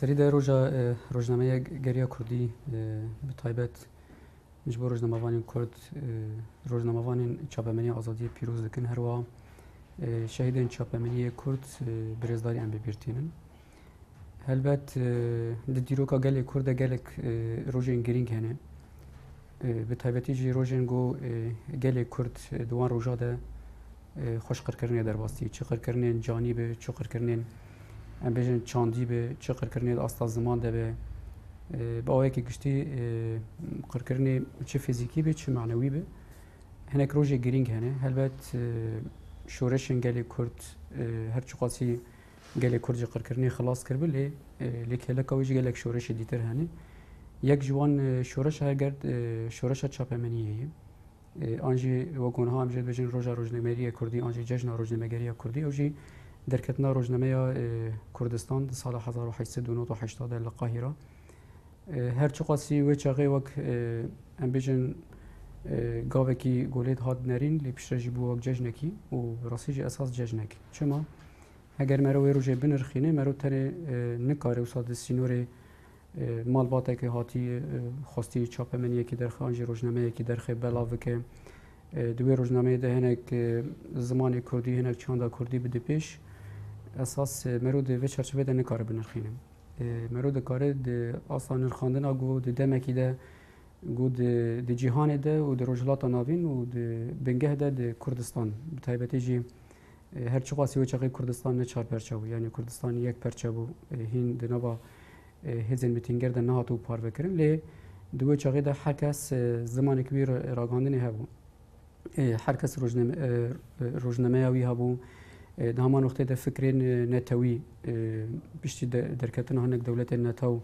سری در روزنامه گریا کردی به تایبەت ji bo rojnamevanên Kurd rojnamevanên çapemenîya azadiyê pîroz dikin herwa şehîdên çapemeniyê Kurd birêzdarî em bibîrtînin. Helbet di dîroka gelê Kurd de gelek rojên girîng hene. Bi taybetî jî rojên got gelê Kurd di wan roja de xweşqirkirinê derbastî. Çi qirkirinên canî be, çi qirkirinên em bêjin çandî be, çi qirkirinê di asta ziman de be. Bi awayekî giştî qirkirinê çi fîzîkî be, çi manewî be. Hinek rojê girîng hene. Helbet şoreşên gelê Kurd her çi qasî gelê Kurd ji qirkirinê xilas kir bi lê kêleka wê jî gelek şoreşê dîtir hene. Yek ji wan şoreş hergerd şoreşa çapemeniyê ye. An jî wek gonha em jê dibêjin roja rojnameriyê Kurdî, an jî cejna rojnamegeriya Kurdî ew jî derketina rojnameya Kurdistan di sala 1889 de li Qahîra. Her çi qasî wê çaxê wek em bêjin gavekî golê hat nerîn lê piştre jî bû wek cejnekî û bi rastî jî esas cejnek. Çima? Eger mero wê rojê binirxîne mero tenê nikare wisa di sînorê malbatekê hatî xwastî çapemeniyekî derxe an jî rojnameyekî derxe belav bike. Di wê rojnameyê de hinek zimanê Kurdî hinek çanda Kurdî bide pêş. Esas mero di vê çerçevê de nikare binirxîne. Mero dikare di asa nirxandina got di demekî de got di cîhanê de û di rojhilata navîn û di bingeh de di Kurdistan. Bi taybetî jî her çi qasî wê çaxê Kurdistan ne çar perçe bû. Yani Kurdistan yek perçe bû. Hîn di nava hêzên mîtînger de nehatû parvekirin lê di wê çaxê de herkes zimanekî wî ragandinê hebû. Herkes rojnameya wî hebû. Di heman wextê de fikrên netewî piştî derketina hinek dewletên netew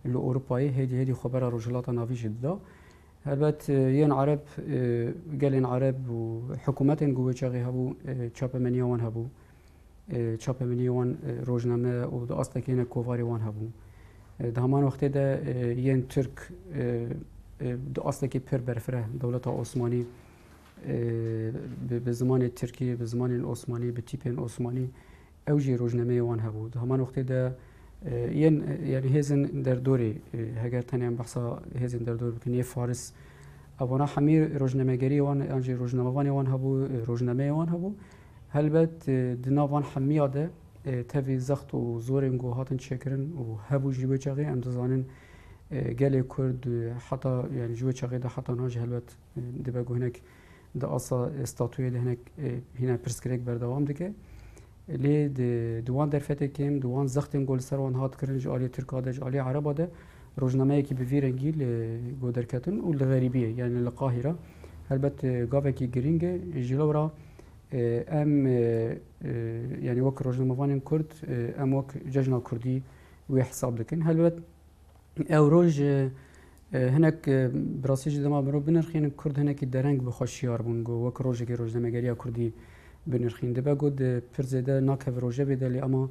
li Ewropayê hêdî xwebera rojhilata navî jî dida. Helbet yên Arab gelên Arab û hikûmetên got wê çaxê hebû çapemeniya wan hebû. Çapemeniyê wan rojname û di astekî hinek kovarê wan hebû. Di heman wextê de yên Türk di astekî pir berfireh dewleta Osmanî bi zimanê Tirkî, bi zimanên Osmanî, bi tîpên Osmanî ew jî rojnameyê wan hebû. Di heman wextê de yên yani hêzên derdorê heger tenê em behsa hêzên derdor bikin yê Faris evana hemî rojnamegeriyê wan an jî rojnamevanê wan hebû, rojnameyê wan hebû. Helbet di nav van hemiya de tevî zext û zorên got hatin çêkirin û hebû jî wê çaxê em dizanin gelê Kurd heta yani ji wê çaxê de heta na jî helbet dibe got hinek di asa statûyê de hinek hîna pirsgirêk berdewam dike. Lê di wan derfetê di wan zextên got li ser wan hat kirin ji aliyê Tirka de ji aliyê Araba de rojnameyekî bi vî rengî li got derketin û li xerîbiyê yani li Qahîra. Helbet gavekî girîng e ji lewra em yani wek rojnamevanên Kurd em wek cejna Kurdî wê hesab dikin. Helbet ew roj hinek bi rastî jî dema mirov binirxînin Kurd hinekî dereng bi xwe şiyar bûn got wek rojekê rojnamegeriya Kurdî binirxîn. Dibe got pir zêde nakeve rojevê de lê ama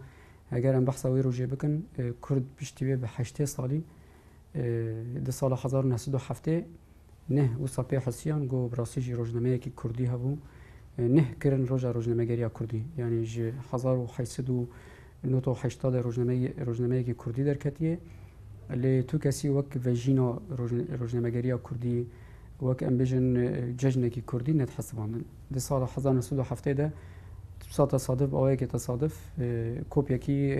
eger em behsa wê rojê bikin Kurd piştî wê bi heştê salî di sala 1907 neh wisa pê hesiyan got bi rastî jî rojnameyekî Kurdî hebû. Neh kirin roja rojnamegeriya Kurdî. Yani ji 1880 de rojnameyekî Kurdî derketiye. Lê tu kesî wek vejîna rojnamegeriya Kurdî wek em bêjin cejnekî Kurdî net hesibandin. Di sala 1907 de sa tesadüf awayekî tesadüf kopyekî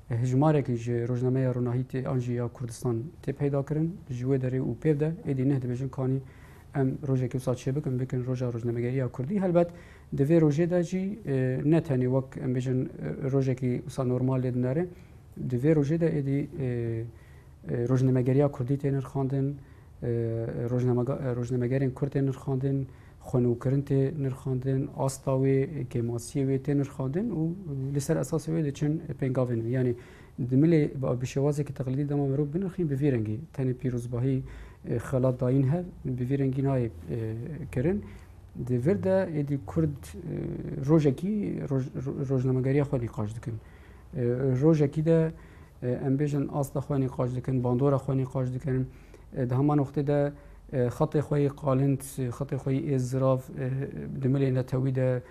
hejmarekî ji rojnameya Ronahî an jî ya Kurdistan tê peyda kirin ji wê derê û pêv de êdî neh dibêjin kanî em rojekî wisa çê bikin roja rojnamegeriya Kurdî. Helbet di vê rojê de jî ne tenê wek em bêjin rojekî wisa normal lê dinare di vê rojê de êdî rojnamegeriya Kurdî tê nirxandin, rojnamegerên Kurd tê nirxandin, xwenûkirin tê nirxandin, asta wê kêmasiyê wê tê nirxandin û li ser esasê wê diçin pêngavên wê. Yani di milê bi şêwazekî teqlîdî dema mirov binirxîn bi vî rengî tenê pîrozbahî xelat dayîn hev bi vî rengî nayê kirin. Di vir de êdî Kurd rojekî rojnamegeriya xwe nîqaş dikin. Rojekî de em bêjin asta xwe nîqaş dikin, bandora xwe nîqaş dikin. Di heman wextê de xetê xwe yê qalînd, xetê xwe yê êzirav di milê netewî de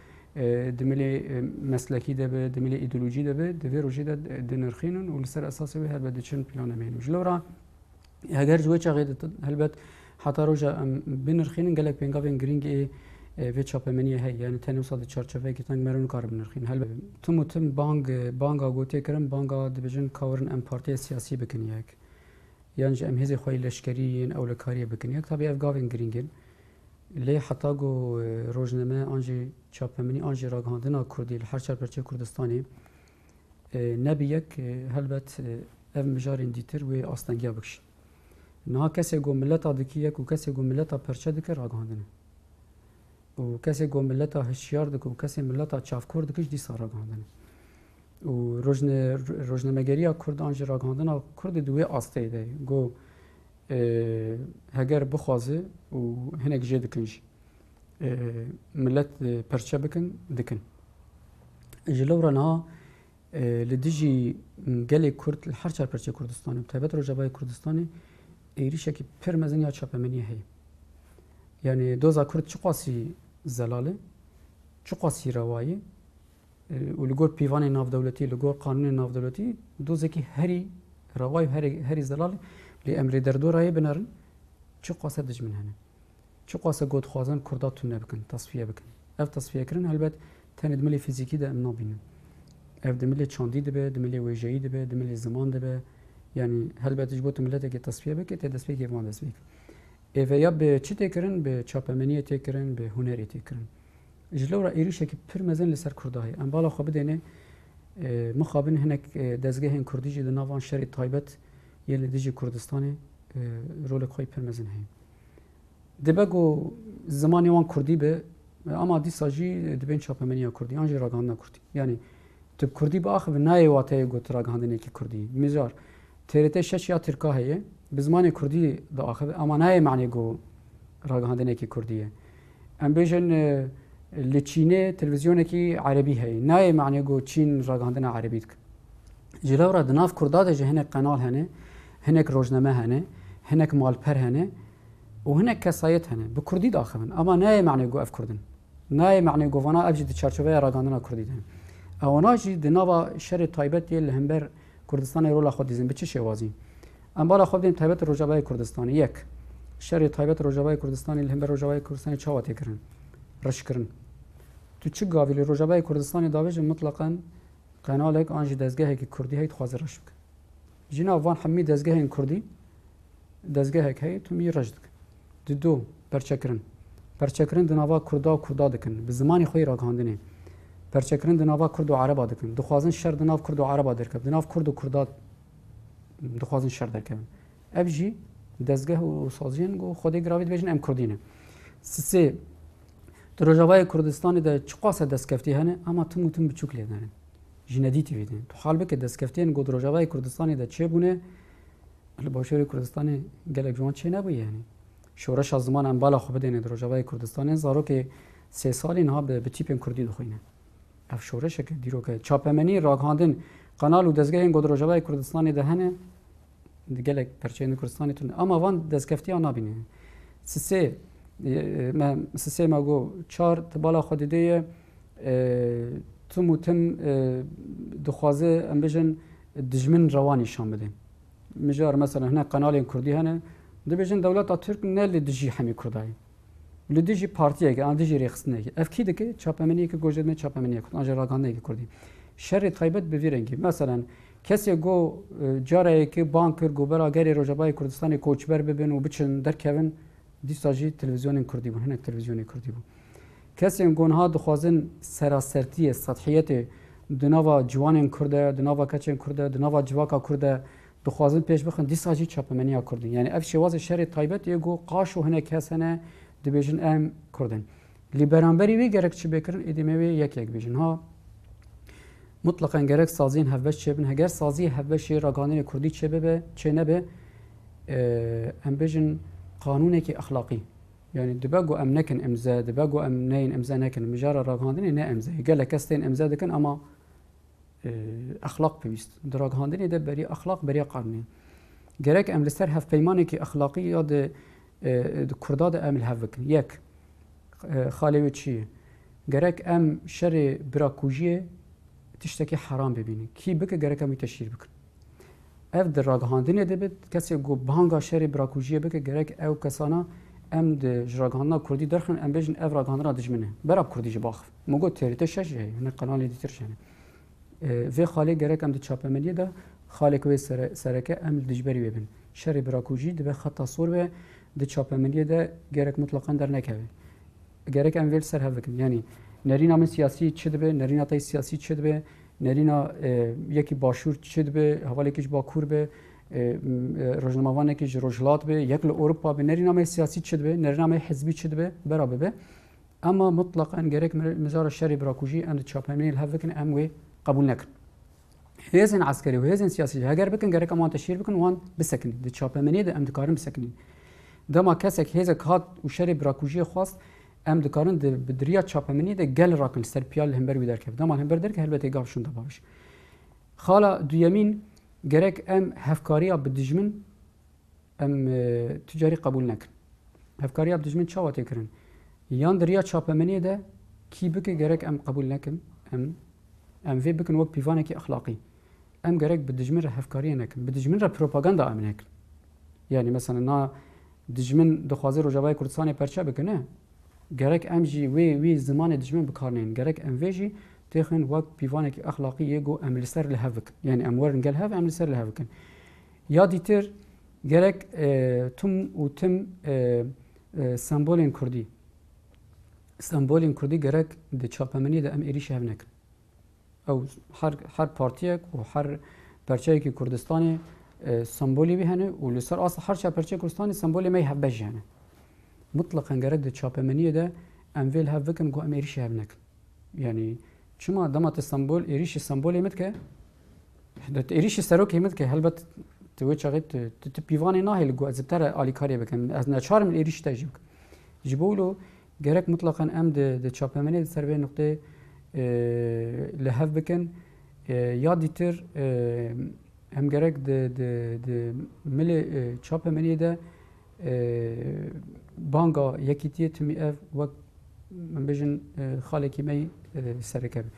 دملی مسلکی دبه دملی ایدئولوژی دبه دوی روزی د دنرخینن و لسر اساس وی هلبت چن پلان مینو جلورا اگر جوی چاقید هلبت حتی روزا بنرخینن گلک پنگاوین گرینگ و چاپمنی هی یعنی تنوساد چارچوبه که تنگ مرون کار بنرخین هلبت تم بانگا گوته کرن بانگا دبجن کاورن ام پارتی سیاسی بکنیک یعنی ام هزی خوی لشکری او لکاری بکنیک طبیعی افگاوین گرینگن لی حتی گو روزنامه آنجی چاپمنی آنجی راگهاندنا کردی هر چهار پرچه کردستانی نبیک هلبت اف مجارین دیتر و آستانگیا بکش نه کسی گو ملت آدکیک و کسی گو ملت پرچه دکر راگهاندنه و کسی گو ملت هشیار دک و کسی ملت چافکور دکش دیسا راگهاندنه و روزنامه‌گری کرد آنجی راگهاندنا کرد دوی آسته ده گو هگر بخوازه و هنگ جه دکنج ملت پرچه بکن دکن جلو رنا لدیجی گلی کرد هر چهار پرچه کردستانی تایبت روجابای کردستانی ایریشه که پر مزن یا چاپمنی هی یعنی دوزا کرد چه قاسی زلاله چه قاسی روایی و لگور پیوان ناف دولتی لگور قانون ناف دولتی دوزه که هری روایی هری زلاله لی امری در دورایی بنارن چه قاسه دجمن هنه چه قاسه گود خوازن کردات تونه بکن تصفیه بکن اف تصفیه کرن هلبت تند ملی فیزیکی ده امنا بینن اف دملی چاندی دبه دملی ویجایی دبه دملی زمان دبه یعنی هلبت اجبوت ملت که تصفیه بکن ته دست بگی وان دست بگی یا به چی تکرن به چاپمنی تکرن به هنری تکرن جلو را ایریشه که پر مزن لسر کردای ام بالا خواب دینه مخابن هنک دزگه هن کردی جد نوان شری تایبت یه لدیجی کردستانی رول خوی پر مزن هیم دبگو زمانی وان کردی به اما دی ساجی دبین چاپمنی کردی آنجی راگهاندن کردی یعنی تب کردی با آخر نای واته گوت راگهاندنی که کردی میزار ترته شش یا ترکا هیه به زمان کردی دا آخر اما نای معنی گو راگهاندنی که کردیه ام بیشن لچینه تلویزیونی که عربی هی نای معنی گو چین راگهاندن عربی ک جلو را دناف کرداد جهنک قنال هنه هنک روزنامه هنه هنک مالپر هنه و هنک کسایت هنه به کردی داخلن اما نه معنی گو اف کردن نه معنی گو وانا ابجد چارچوبه راگاندنا کردی دن اونا جی دنوا شر تایبت یل همبر کردستان رولا خود دیزن به چه شوازی ام بالا خود دیم تایبت روجابای کردستان یک شر تایبت روجابای کردستان همبر روجابای کردستان چاوات کرن رش کرن تو چه گاویل روجابای کردستان داوج مطلقاً قنالک آنجی دزگه که کردی هیت خوازه رش بک جنا وان حمی دزگه این کردی دزگه هی تو می رشد دو پرچکرن دنوا کردا و کردا دکن به زمانی خوی راگهاندنه پرچکرن دنوا کرد و عربا دکن دخوازن شر دناف کرد و عربا درکب دناف کرد و کردا دخوازن شر درکب ابجی دزگه و سازین گو خودی گراوید بجن ام کردینه سه دروجاوای کردستان ده چقاسه دستکفتی هنه اما تم بچوک لیدنه جندی تیویدن تو حال بک دستکفتین گود روجاوای کردستانی ده چه بونه الباشور کردستانی گلک جوان چه نبوی یعنی شورش از زمان ام بالا خوب دینه روجاوای کردستانی زارو که 3 سال اینها به تیپن کردی دخوینه اف شورش که دیرو که چاپمنی راگهاندن قنال و دزگه گود روجاوای کردستانی ده هنه گلک پرچین کردستانی تون اما وان دستکفتی ها نبینه سه ما گو 4 بالا خود دیه تم دخوازه ام بجن دجمن روانی شام بده مجار مثلا هنا قنال کردی هنه دبجن دولت ترک نه لدجی همی کردای لدجی پارتیه که آن دجی رخصنه که افکیده که چاپمنی که گوجد می چاپمنی کرد آنجا راگانه که کردی شر تایبت بویرنگی مثلا کسی گو جاره که بانکر گوبرا گری روجابای کردستان کوچبر ببین و بچن در کوین دیساجی تلویزیون کردی بود هنه تلویزیون کردی بود کسی گونها دخوازن سراسرتی سطحیت دنوا جوان کرده دنوا کچن کرده دنوا جواکا کرده دخوازن پیش بخن دیساجی چاپمنی کردن یعنی اف شواز شر تایبت یگو قاش و هنه کسنه دبیجن ام کردن لیبرانبری وی گرک چی بکرن ادیمه وی یک بیجن ها مطلقاً گرک سازین هفبش چه بن هگر سازی هفبش راگانین کردی چه به چه نبه ام بیجن قانونه که اخلاقی يعني دباغو ام نكن امزا دباغو ام نين امزا نكن مجارة راغهاندني نا امزا قال لك كستين امزا دكن اما اخلاق بيست دراغهاندني ده بري اخلاق بري قانوني جرك ام لسر هف بيماني كي اخلاقي ياد كرداد ام الهفكن يك خالي وچي gerek em şerê birakujiyê tiştekî heram bibînin. Kî bike gerek em wî teşhîr bikin. Ev di ragihandinê de bit, kesê ku bihanga şerê birakujiyê bike gerek ew kesana em di ji ragihandina Kurdî derxin em bêjin ev ragihandina dijmin e. Berab Kurdî ji baxif. Mugo TRT 6 heye, hinek kanalê dîtir ji hene. Vê xalê gerek em di çapemeniyê de xalek wê sereke em dijberî wê bin. Şerê birakujî dibe xeta sor ve di çapemeniyê de gerek mutlaqan dernekeve. Gerek em vê ser hev bikin. Yani nerîna min siyasî çi dibe, nerîna te siyasî çi dibe, nerîna yekî başûr çi dibe, hevalekî ji Bakur be, rojnamavanekî ji Rojhilat be, yek li Ewropa be, nerîna me siyasî çi dibe, nerîna me hizbî çi dibe, bera bibe. Ama mutlaqan gerek mizara şerê birakujî em di çapemeniyê hev bikin em wê qebûl nekin. Hêzên eskerî û hêzên siyasî heger bikin gerek em wan teşhîr bikin wan bisekinîn. Di çapemeniyê de em dikarin bisekinîn. Dema kesek hêzek hat û şerê birakujiyê xwast em dikarin bi diriya çapemeniyê de gel rakin li ser piya li hember wî derkeve. Dema hember derke helbetê gav şûn da baş. Xala duyemîn gerek em hevkariya bi dijmin em ticarî qebûl nekin. Hevkariya bi dijmin çawa tê kirin? Yan diriya çapemeniyê de kî bike gerek em qebûl nekin. Em vê bikin wek pîvanekî exlaqî. Em gerek bi dijmin re hevkariya nekin. Bi dijmin re propaganda em nekin. Yani mesela na dijmin dixwaze Rojavayê Kurdistanê perçe bikine, gerek em jî wê zimanê dijmin bikarnên. Gerek em vê jî têxin wek pîvanekî exlaqî yê got em li ser li hev bikin. Yani em werin gel hev em li ser li hev bikin. Ya dîtir gerek tüm û tim sembolên Kurdî. Sembolên Kurdî gerek di çapemeniyê de em êrîş hev nekin. Ew her partiyek û her perçeyekî Kurdistanê sembolê wî hene û li ser asla her çi perçeyê Kurdistanê sembolê me hevbej jî hene. Mutlaqan gerek di çapemeniyê de em vê li hev bikin ku em êrîşî hev nekin. Yani çima dema te sembol êrîşî sembolê me dike, êrîşî serokê me dike helbet tu wê çaxê tu pîvanê nahê li got ez tere alîkariyê bikim. Ez neçarim li êrîş te jî bikim. Ji bo wilo gerek mutlaqan em di çapemeniyê di ser vê noqtê li hev bikin. Ya dîtir em gerek di milê çapemeniyê de banga yekîtiyê timî ev wek em bêjin xalekî me sereke be.